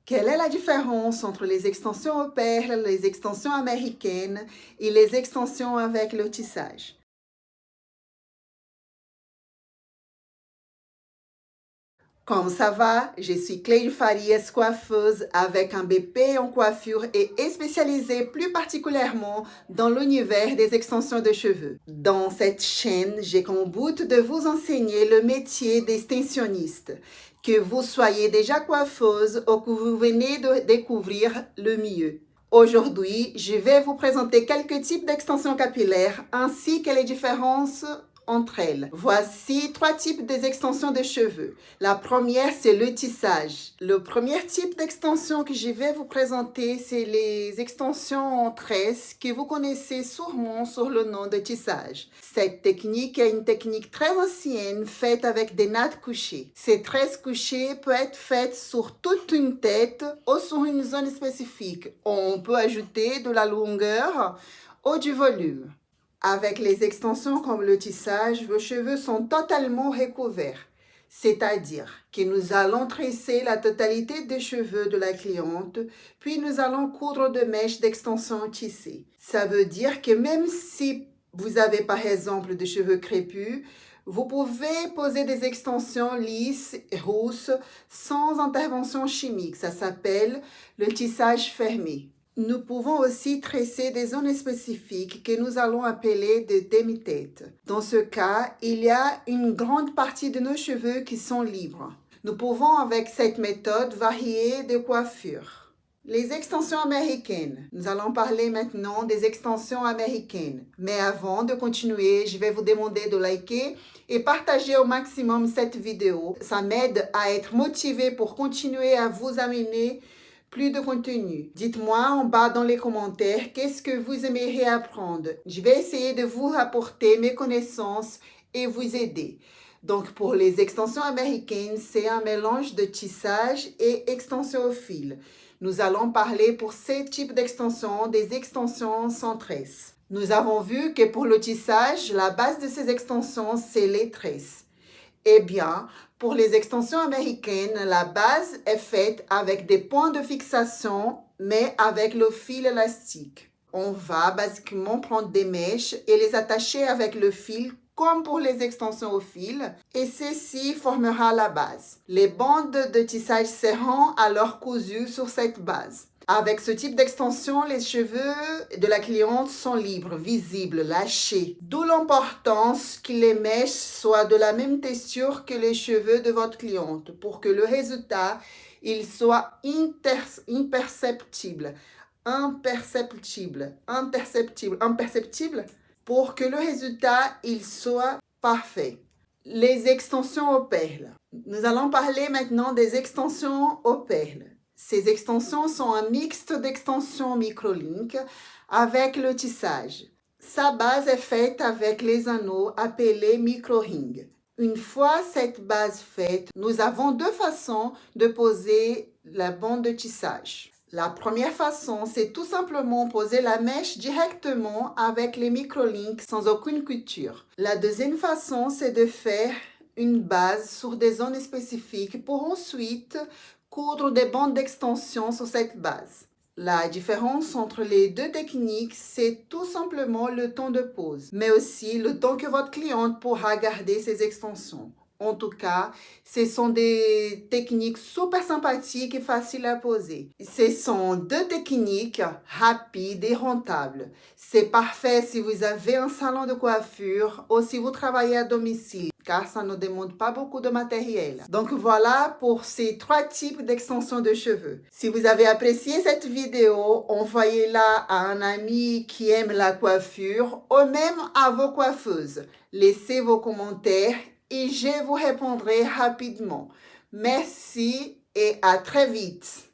Quelle est la différence entre les extensions au perles, les extensions américaines et les extensions avec le tissage? Comme ça va? Je suis Cléide Farias, coiffeuse avec un BP en coiffure et spécialisée plus particulièrement dans l'univers des extensions de cheveux. Dans cette chaîne, j'ai comme but de vous enseigner le métier d'extensionniste, que vous soyez déjà coiffeuse ou que vous venez de découvrir le milieu. Aujourd'hui, je vais vous présenter quelques types d'extensions capillaires ainsi que les différences entre elles. Voici 3 types d'extensions de cheveux. La première, c'est le tissage. Le premier type d'extension que je vais vous présenter, c'est les extensions en tresse que vous connaissez sûrement sous le nom de tissage. Cette technique est une technique très ancienne faite avec des nattes couchées. Ces tresses couchées peuvent être faites sur toute une tête ou sur une zone spécifique. On peut ajouter de la longueur ou du volume. Avec les extensions comme le tissage, vos cheveux sont totalement recouverts, c'est-à-dire que nous allons tresser la totalité des cheveux de la cliente, puis nous allons coudre de mèches d'extension tissées. Ça veut dire que même si vous avez par exemple des cheveux crépus, vous pouvez poser des extensions lisses, rousses, sans intervention chimique. Ça s'appelle le tissage fermé. Nous pouvons aussi tresser des zones spécifiques que nous allons appeler des demi-têtes. Dans ce cas, il y a une grande partie de nos cheveux qui sont libres. Nous pouvons avec cette méthode varier de coiffure. Les extensions américaines. Nous allons parler maintenant des extensions américaines. Mais avant de continuer, je vais vous demander de liker et partager au maximum cette vidéo. Ça m'aide à être motivée pour continuer à vous amener plus de contenu. Dites-moi en bas dans les commentaires qu'est-ce que vous aimeriez apprendre. Je vais essayer de vous apporter mes connaissances et vous aider. Donc pour les extensions américaines, c'est un mélange de tissage et extension au fil. Nous allons parler pour ces types d'extensions des extensions sans tresse. Nous avons vu que pour le tissage, la base de ces extensions, c'est les tresses. Eh bien, pour les extensions américaines, la base est faite avec des points de fixation, mais avec le fil élastique. On va basiquement prendre des mèches et les attacher avec le fil comme pour les extensions au fil, et ceci formera la base. Les bandes de tissage seront alors cousues sur cette base. Avec ce type d'extension, les cheveux de la cliente sont libres, visibles, lâchés. D'où l'importance que les mèches soient de la même texture que les cheveux de votre cliente pour que le résultat il soit imperceptible, pour que le résultat il soit parfait. Les extensions aux perles. Nous allons parler maintenant des extensions aux perles. Ces extensions sont un mixte d'extensions microlink avec le tissage. Sa base est faite avec les anneaux appelés micro-rings. Une fois cette base faite, nous avons 2 façons de poser la bande de tissage. La première façon, c'est tout simplement poser la mèche directement avec les micro-links sans aucune couture. La deuxième façon, c'est de faire une base sur des zones spécifiques pour ensuite coudre des bandes d'extension sur cette base. La différence entre les 2 techniques, c'est tout simplement le temps de pose, mais aussi le temps que votre cliente pourra garder ses extensions. En tout cas, ce sont des techniques super sympathiques et faciles à poser. Ce sont 2 techniques rapides et rentables. C'est parfait si vous avez un salon de coiffure ou si vous travaillez à domicile, car ça ne demande pas beaucoup de matériel. Donc voilà pour ces 3 types d'extensions de cheveux. Si vous avez apprécié cette vidéo, envoyez-la à un ami qui aime la coiffure ou même à vos coiffeuses. Laissez vos commentaires et je vous répondrai rapidement. Merci et à très vite.